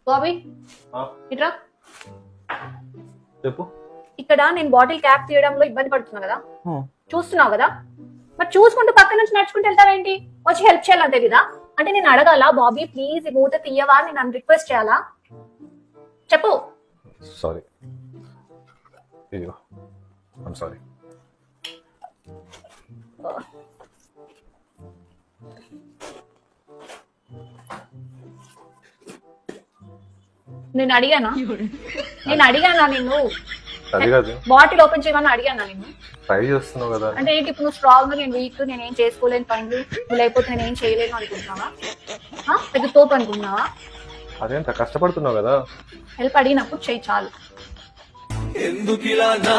బాబీ ఇట్రా. చెప్పు. ఇక్కడ నేను బాటిల్ క్యాప్ తీయడంలో ఇబ్బంది పడుతున్నా కదా, చూస్తున్నావు కదా, మరి చూసుకుంటూ పక్క నుంచి నడుచుకుంటూ వెళ్తావేంటి? వచ్చి హెల్ప్ చేయాలని తెలీదా? అంటే నేను అడగాల, బాబీ ప్లీజ్ ఈ మూత తీయవా, నేను నన్ను రిక్వెస్ట్ చేయాలా? చెప్పు. సారీ. I'm sorry. నేను అడిగానా నిన్ను అది కాదు, బాటిల్ ఓపెన్ చేయమని అడిగానా నిన్ను? ట్రై చేస్తున్నావు కదా. అంటే ఏంటి ఇప్పుడు నువ్వు స్ట్రాంగ్, నేను వీక్, నేనేం చేసుకోలేని పనులు, నువ్వు లేకపోతే నేనేం చేయలేను అనుకుంటున్నావా? పెద్ద తోపు అనుకుంటున్నావా? అదేంత కష్టపడుతున్నావు కదా. హెల్ప్ అడిగినప్పుడు చెయ్యి చాలు. ఎందుకిలా నా